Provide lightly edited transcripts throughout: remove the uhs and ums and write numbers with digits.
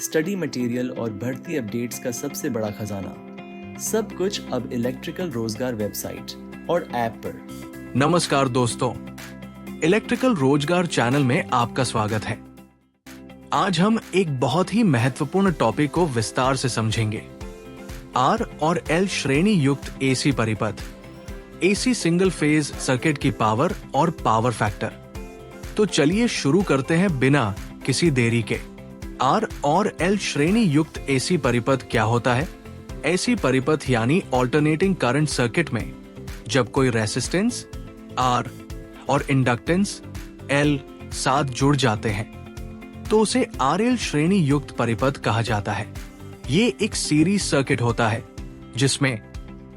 Study material और भर्ती updates का सबसे बड़ा खजाना। सब कुछ अब इलेक्ट्रिकल रोजगार वेबसाइट और ऐप पर। नमस्कार दोस्तों, इलेक्ट्रिकल रोजगार चैनल में आपका स्वागत है। आज हम एक बहुत ही महत्वपूर्ण टॉपिक को विस्तार से समझेंगे। आर और एल श्रेणी युक्त एसी परिपथ, एसी सिंगल फेज सर्किट की पावर और पावर फैक्टर। तो चलिए शुरू करते हैं बिना किसी देरी के। आर और एल श्रेणी युक्त एसी परिपथ क्या होता है? एसी परिपथ यानी ऑल्टरनेटिंग करंट सर्किट में जब कोई रेसिस्टेंस आर और इंडक्टेंस एल साथ जुड़ जाते हैं तो उसे आरएल श्रेणी युक्त परिपथ कहा जाता है। ये एक सीरीज सर्किट होता है जिसमें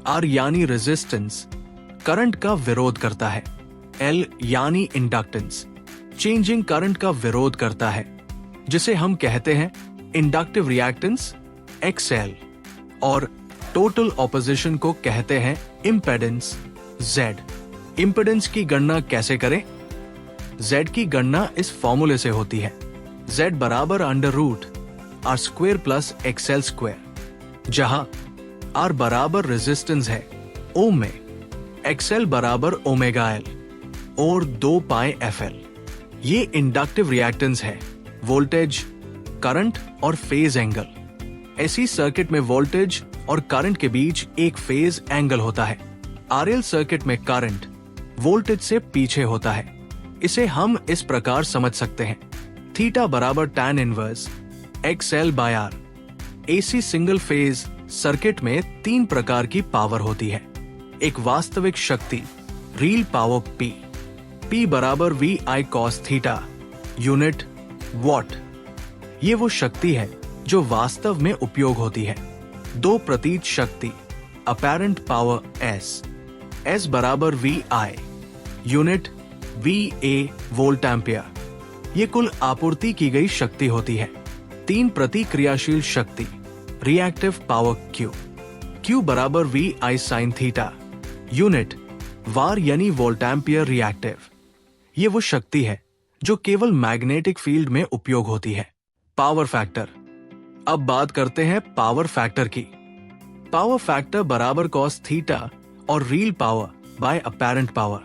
आर यानी रेजिस्टेंस करंट का विरोध करता है, एल यानी इंडक्टेंस चेंजिंग करंट का विरोध करता है, जिसे हम कहते हैं इंडक्टिव रिएक्टेंस एक्सएल, और टोटल ऑपोजिशन को कहते हैं इम्पेडेंस जेड। इम्पेडेंस की गणना कैसे करें? जेड की गणना इस फॉर्मूले से होती है, जेड बराबर under root R square plus XL square, जहां आर बराबर रेजिस्टेंस है ओम में, एक्सएल बराबर ओमेगा एल और 2 पाई एफ एल। ये इंडक्टिव रिएक्टेंस है, वोल्टेज, करंट और फेज एंगल। ऐसी सर्किट में वोल्टेज और करंट के बीच एक फेज एंगल होता है। आरएल सर्किट में करंट वोल्टेज से पीछे होता है। इसे हम इस प्रकार समझ सकते हैं, थीटा बराबर tan inverse XL by R. AC single phase circuit में 3 प्रकार की पावर होती है। एक वास्तविक शक्ति रियल पावर P, P बराबर V I cos theta unit watt. ये वो शक्ति है जो वास्तव में उपयोग होती है। 2 प्रतीत शक्ति अपैरेंट पावर S, S बराबर V I unit V A volt ampere. ये कुल आपूर्ति की गई शक्ति होती है। 3 प्रतिक्रियाशील शक्ति रिएक्टिव पावर Q, Q बराबर V I sine theta unit VAR यानी वोल्ट एम्पियर रिएक्टिव। ये वो शक्ति है जो केवल मैग्नेटिक फील्ड में उपयोग होती है। Power factor. अब बात करते हैं पावर फैक्टर की। पावर फैक्टर बराबर कॉस थीटा और real power bye apparent power.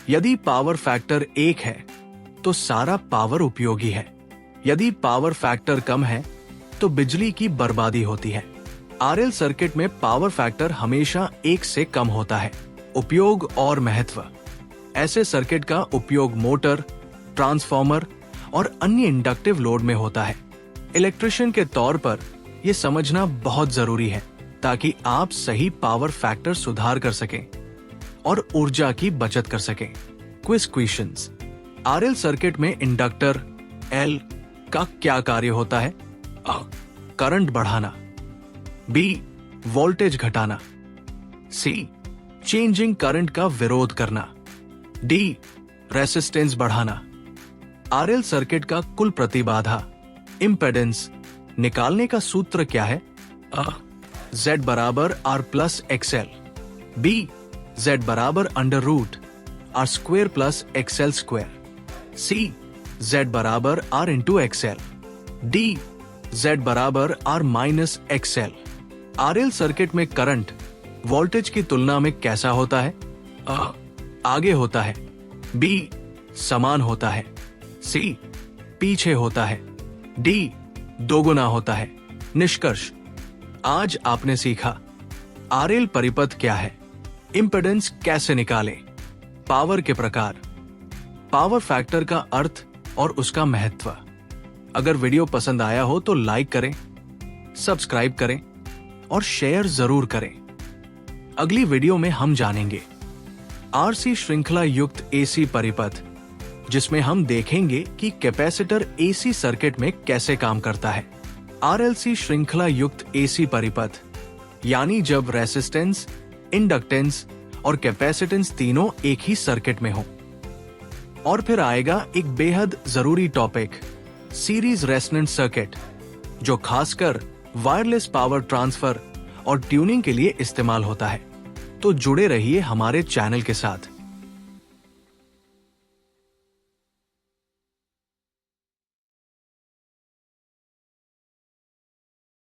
यदि पावर फैक्टर 1 है तो सारा पावर उपयोगी है। यदि पावर फैक्टर कम है तो बिजली की बर्बादी होती है। आरएल सर्किट में पावर फैक्टर हमेशा 1 से कम होता है। उपयोग और महत्व। ऐसे सर्किट का उपयोग मोटर, ट्रांसफॉर्मर और अन्य इंडक्टिव लोड में होता है। इलेक्ट्रिशियन के तौर पर यह समझना बहुत जरूरी है ताकि आप सही पावर फैक्टर सुधार कर सकें और ऊर्जा की बचत कर सकें। Quiz questions. आरएल सर्किट में इंडक्टर एल का क्या कार्य होता है? करंट बढ़ाना, बी वोल्टेज घटाना, सी चेंजिंग करंट का विरोध करना, डी रेसिस्टेंस बढ़ाना। आरएल सर्किट का कुल प्रतिबाधा इम्पेडेंस निकालने का सूत्र क्या है? Z बराबर R plus XL, B Z बराबर under root R square plus XL square, C Z बराबर R into XL, D Z बराबर R minus XL. RL circuit में करंट वोल्टेज की तुलना में कैसा होता है? आगे होता है, बी समान होता है, सी पीछे होता है, डी दोगुना होता है। निष्कर्ष। आज आपने सीखा आरएल परिपथ क्या है, इंपेडेंस कैसे निकालें, पावर के प्रकार, पावर फैक्टर का अर्थ और उसका महत्व। अगर वीडियो पसंद आया हो तो लाइक करें, सब्सक्राइब करें और शेयर जरूर करें। अगली वीडियो में हम जानेंगे आरसी श्रृंखला युक्त एसी परिपथ, जिसमें हम देखेंगे कि कैपेसिटर एसी सर्किट में कैसे काम करता है। आरएलसी श्रृंखला युक्त एसी परिपथ यानी जब रेसिस्टेंस, इंडक्टेंस और कैपेसिटेंस तीनों एक ही सर्किट में हो। और फिर आएगा एक बेहद जरूरी टॉपिक, सीरीज रेजोनेंट सर्किट, जो खासकर वायरलेस पावर ट्रांसफर और ट्यूनिंग के लिए इस्तेमाल होता है। तो जुड़े रहिए हमारे चैनल के साथ।